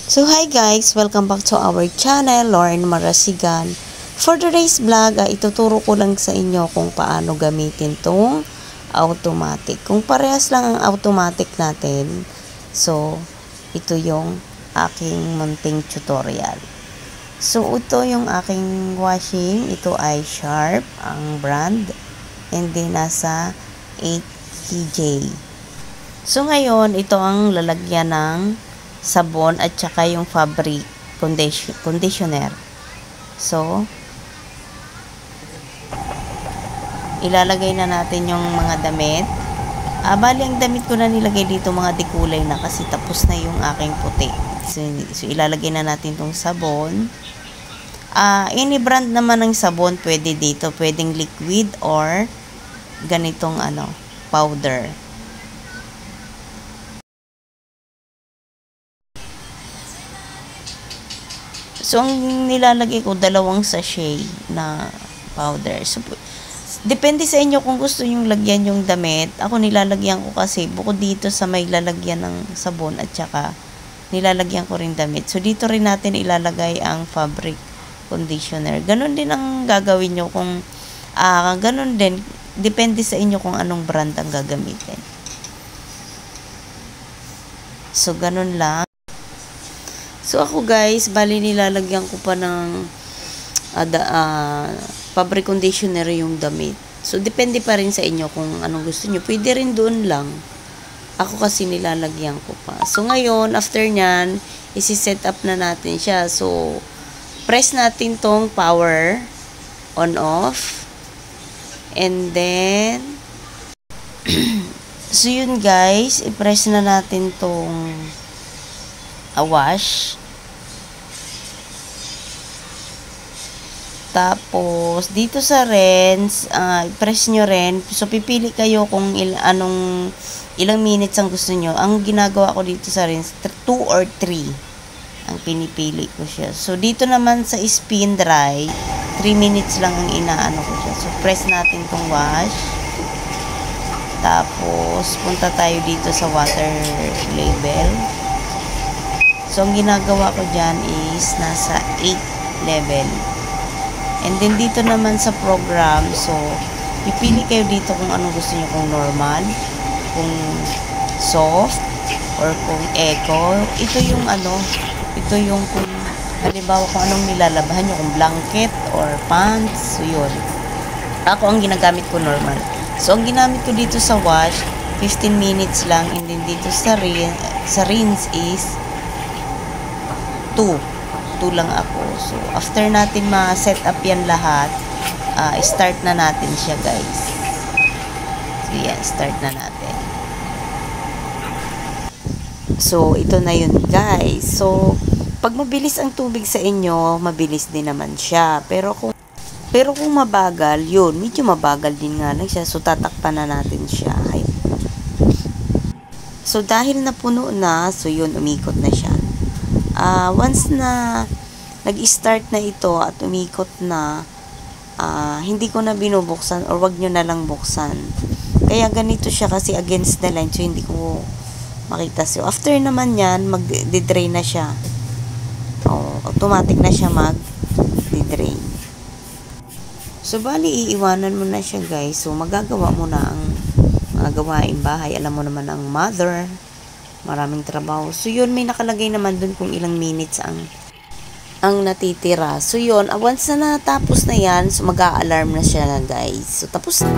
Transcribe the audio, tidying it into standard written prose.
So hi guys, welcome back to our channel, Lauren Marasigan. For today's vlog, ituturo ko lang sa inyo kung paano gamitin tong automatic. Kung parehas lang ang automatic natin, so ito yung aking munting tutorial. So ito yung aking washing, ito ay Sharp ang brand, and then nasa 8kg. So ngayon, ito ang lalagyan ng sabon at saka yung fabric conditioner. So, ilalagay na natin yung mga damit. Bali, ang damit ko na nilagay dito mga dekulay na kasi tapos na yung aking puti. So ilalagay na natin tong sabon. Any brand naman ng sabon pwede dito. Pwedeng liquid or ganitong powder. So, ang nilalagay ko, 2 sachet na powder. So, depende sa inyo kung gusto nyong lagyan yung damit. Ako nilalagyan ko kasi, bukod dito sa may lalagyan ng sabon at saka nilalagyan ko rin damit. So, dito rin natin ilalagay ang fabric conditioner. Ganon din ang gagawin nyo kung, ganon din, depende sa inyo kung anong brand ang gagamitin. So, ganon lang. So, ako guys, bali nilalagyan ko pa ng fabric conditioner yung damit. So, depende pa rin sa inyo kung anong gusto nyo. Pwede rin doon lang. Ako kasi nilalagyan ko pa. So, ngayon, after nyan, isi-set up na natin siya. So, press natin tong power on off. And then, so yun guys, i-press na natin tong wash. Tapos, dito sa rinse, press nyo rin. So, pipili kayo kung ilang minutes ang gusto nyo. Ang ginagawa ko dito sa rinse, 2 or 3 ang pinipili ko siya. So, dito naman sa spin dry, 3 minutes lang ang inaano ko siya. So, press natin tong wash. Tapos, punta tayo dito sa water label. So, ang ginagawa ko dyan is nasa 8 level. And then, dito naman sa program, so, pipili kayo dito kung anong gusto nyo, kung normal, kung soft, or kung eco. Ito yung kung, halimbawa kung anong nilalabahan nyo, kung blanket or pants, so yun. Ako, ang ginagamit ko normal. So, ang ginamit ko dito sa wash, 15 minutes lang, and then dito sa rinse is 2 lang ako. So, after natin ma-set up yan lahat, start na natin siya guys. So, yan, start na natin. So, ito na yun guys. So, pag mabilis ang tubig sa inyo, mabilis din naman siya. Pero kung mabagal, yun, medyo mabagal din nga lang siya. So, tatakpan na natin siya. So, dahil napuno na, so yun, umikot na siya. Once na nag-start na ito at umikot na, hindi ko na binubuksan or wag nyo na lang buksan. Kaya ganito siya kasi against the line, so hindi ko makita. So, after naman yan, mag-drain na siya. Automatic na siya mag-drain. So, bali, iiwanan mo na siya guys. So, magagawa mo na ang mga gawain bahay. Alam mo naman ang mother, maraming trabaho. So, yun, may nakalagay naman dun kung ilang minutes ang natitira. So, yun, once na natapos na yan, so mag-a-alarm na siya guys. So, tapos na.